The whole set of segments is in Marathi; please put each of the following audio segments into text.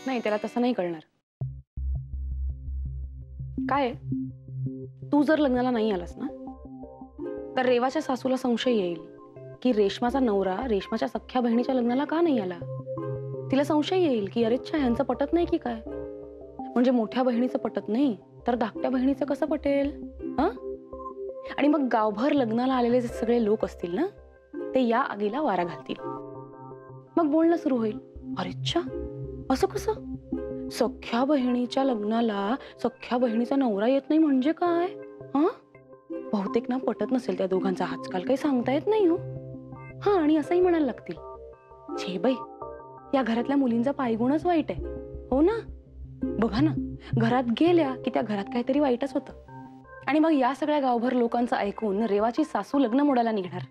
नाही, त्याला तसं नाही कळणार. काय आहे? तू जर लग्नाला नाही आलास ना, तर रेवाच्या सासूला संशय येईल की रेश्माचा नवरा रेश्माच्या सख्ख्या बहिणीच्या लग्नाला का नाही आला. तिला संशय येईल की अरेच्छा ह्यांचं पटत नाही की काय. म्हणजे मोठ्या बहिणीचं पटत नाही तर धाकट्या बहिणीचं कसं पटेल? हा? आणि मग गावभर लग्नाला आलेले जे सगळे लोक असतील ना, ते या आगीला वारा घालतील. मग बोलणं सुरू होईल. अरेच्छा, असं कसं? सख्ख्या बहिणीच्या लग्नाला सख्ख्या बहिणीचा नवरा येत नाही म्हणजे काय? हा? बहुतेक ना पटत नसेल त्या दोघांचा आजकाल, काही सांगता येत नाही हो. हा, आणि असंही म्हणायला लागतील, छे बाई, या घरातल्या मुलींचा पायगुणच वाईट आहे. हो ना? बघा ना, घरात गेल्या की त्या घरात काहीतरी वाईटच होतं. आणि मग या सगळ्या गावभर लोकांचं ऐकून रेवाची सासू लग्न मोडायला निघणार.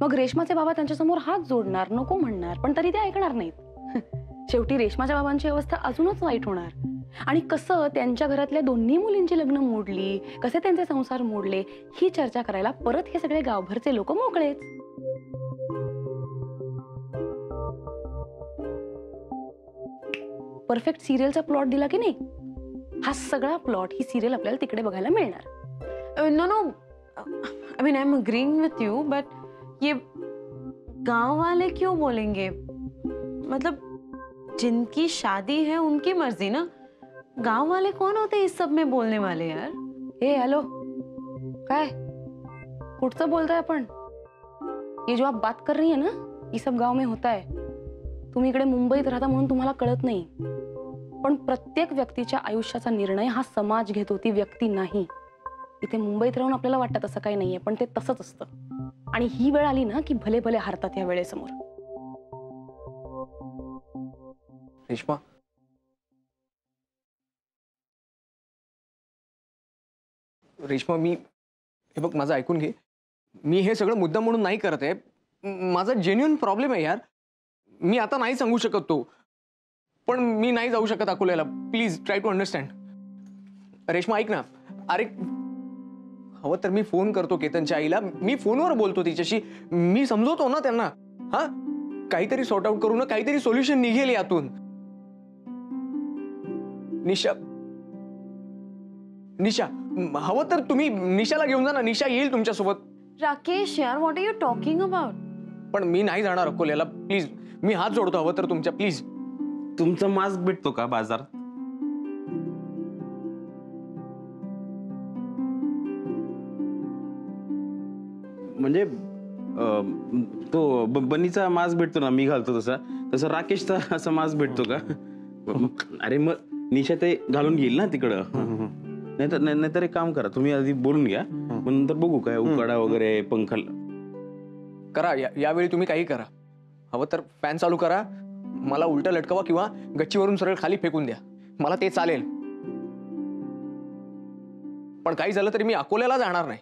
मग रेश्माचे बाबा त्यांच्यासमोर हात जोडणार, नको म्हणणार, पण तरी ते ऐकणार नाहीत. शेवटी रेश्माच्या बाबांची अवस्था अजूनच वाईट होणार. आणि कसं त्यांच्या घरातल्या दोन्ही मुलींची लग्न मोडली, कसे त्यांचे संसार मोडले, ही चर्चा करायला परत हे सगळे गावभरचे लोक मोकळेच. परफेक्ट सिरियलचा प्लॉट दिला की नाही? हा सगळा प्लॉट, ही सिरियल आपल्याला तिकडे बघायला मिळणार. No no, I mean I am agreeing with you, but ये गांव वाले क्यों बोलेंगे? मतलब जिनकी शादी है उनकी मर्जी ना, गांव वाले कौन होते इस सब में बोलने वाले यार? ए हॅलो, काय कुठचं बोलताय आपण? ये जो आप बात कर रही है ना, ये सब गांव में होता है. तुम्ही इकडे मुंबईत राहता म्हणून तुम्हाला कळत नाही, पण प्रत्येक व्यक्तीच्या आयुष्याचा निर्णय हा समाज घेतो, ती व्यक्ती नाही. इथे मुंबईत राहून आपल्याला वाटतं तसं काही नाहीये, पण ते तसंच असतं. आणि ही वेळ आली ना की भले भले हारतात या वेळेसमोर. रेश्मा, रेश्मा, मी हे बघ, माझं ऐकून घे. मी हे सगळं मुद्दाम म्हणून नाही करत आहे. माझा जेन्युइन प्रॉब्लेम आहे यार. मी आता नाही सांगू शकत तो, पण मी नाही जाऊ शकत अकोल्याला. Please try to understand. Reshma ऐक ना, अरे हवं तर मी फोन करतो केतनच्या आईला, मी फोनवर बोलतो तिच्याशी, मी समजवतो ना त्यांना. हा, काहीतरी सॉर्ट आउट करू ना, काहीतरी सोल्युशन निघेल यातून. निशा, निशा, हवं तर तुम्ही निशाला घेऊन जा ना, निशा येईल तुमच्यासोबत. राकेश यार, what are you talking about? पण मी नाही जाणार अकोल्याला. प्लीज, मी हात जोडतो हवं तर तुमच्या, प्लीज. तुमचा मास्क भेटतो का बाजारात? म्हणजे तो बनीचा मास्क भेटतो ना, मी घालतो तसा, तसं राकेशचा असा मास्क भेटतो का? अरे मग निशा ते घालून घेईल ना तिकडं. नाहीतर एक काम करा, तुम्ही आधी बोलून घ्या, मग नंतर बघू काय उकाडा वगैरे पंखा करा. यावेळी तुम्ही काही करा. हवं तर फॅन चालू करा, मला उलट लटकवा किंवा गच्चीवरून सरळ खाली फेकून द्या, मला ते चालेल. पण काही झालं तरी मी अकोल्याला जाणार नाही.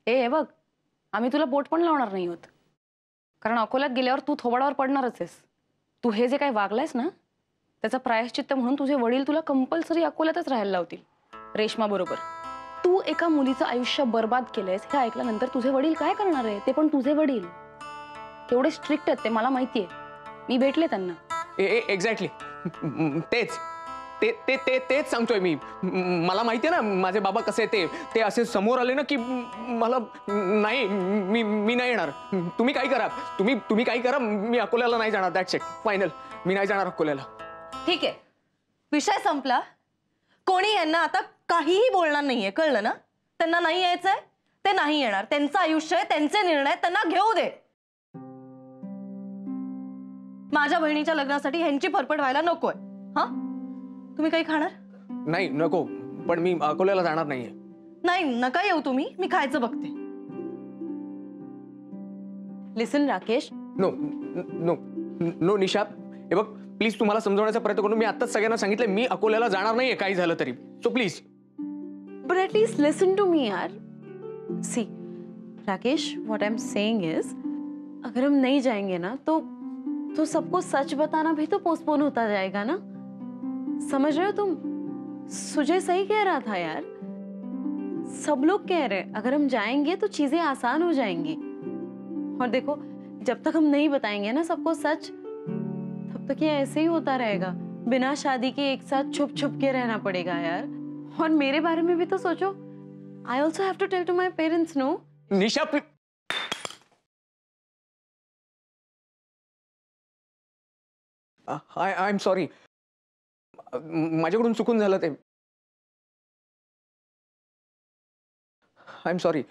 ए बघ, आम्ही तुला बोट पण लावणार नाही आहोत, कारण अकोल्यात गेल्यावर तू थोबाडावर पडणारच आहेस. तू हे जे काही वागलायस ना, त्याचा प्रायश्चित्त म्हणून तुझे वडील तुला कंपल्सरी अकोल्यातच राहायला लावतील रेश्मा बरोबर. तू एका मुलीचं आयुष्य बर्बाद केलंयस हे ऐकल्यानंतर तुझे वडील काय करणार आहे? ते पण तुझे वडील केवढे स्ट्रिक्ट आहेत ते मला माहितीये, मी भेटले त्यांना. एक्झॅक्टली तेच ते ते ते तेच सांगतोय मी. मला माहितीये ना माझे बाबा कसे ते असे समोर आले ना की मला नाही, मी नाही येणार. तुम्ही काय करा, तुम्ही काय करा, मी अकोल्याला नाही जाणार. That's it, final. मी नाही जाणार अकोल्याला. ठीक आहे, विषय संपला. कोणी यांना आता काहीही बोलणार नाहीये, कळलं ना? त्यांना नाही यायचंय ते नाही येणार, त्यांचं आयुष्य आहे, त्यांचे निर्णय, त्यांना घेऊ दे. माझ्या बहिणीच्या लग्नासाठी ह्यांची फरफट व्हायला नकोय. हा, तुम्ही काही खाणार? नाही, नको, पण मी अकोल्याला जाणार नाहीये. नाही, नका येऊ तुम्ही, मी खायचं बघते. लिसन राकेश, नो नो नो निशा, हे बघ, प्लीज तुम्हाला समजवण्याचा प्रयत्न करून मी आत्ताच सगळ्यांना सांगितलं मी अकोल्याला जाणार नाहीये काही झालं तरी. So please. but at least listen to me यार. See, Rakesh, what I'm saying is, अगर हम नहीं जाएंगे ना तो सबको सच बताना भी तो पोस्टपोन होता जाएगा ना. समझ रहे हो तुम? सुजय सही कह रहा था यार. सब लोग कह रहे अगर हम जाएंगे तो चीजें आसान हो जाएंगी. और देखो, जब तक हम नहीं बताएंगे ना सबको सच, तब तक ये ऐसे ही होता रहेगा। बिना शादी के एक साथ छुप छुप के रहना पड़ेगा यार। और मेरे बारे में भी तो सोचो। I also have to tell to my parents, no? Nisha I am sorry, माझ्याकडून चुकून झालं ते. I am sorry.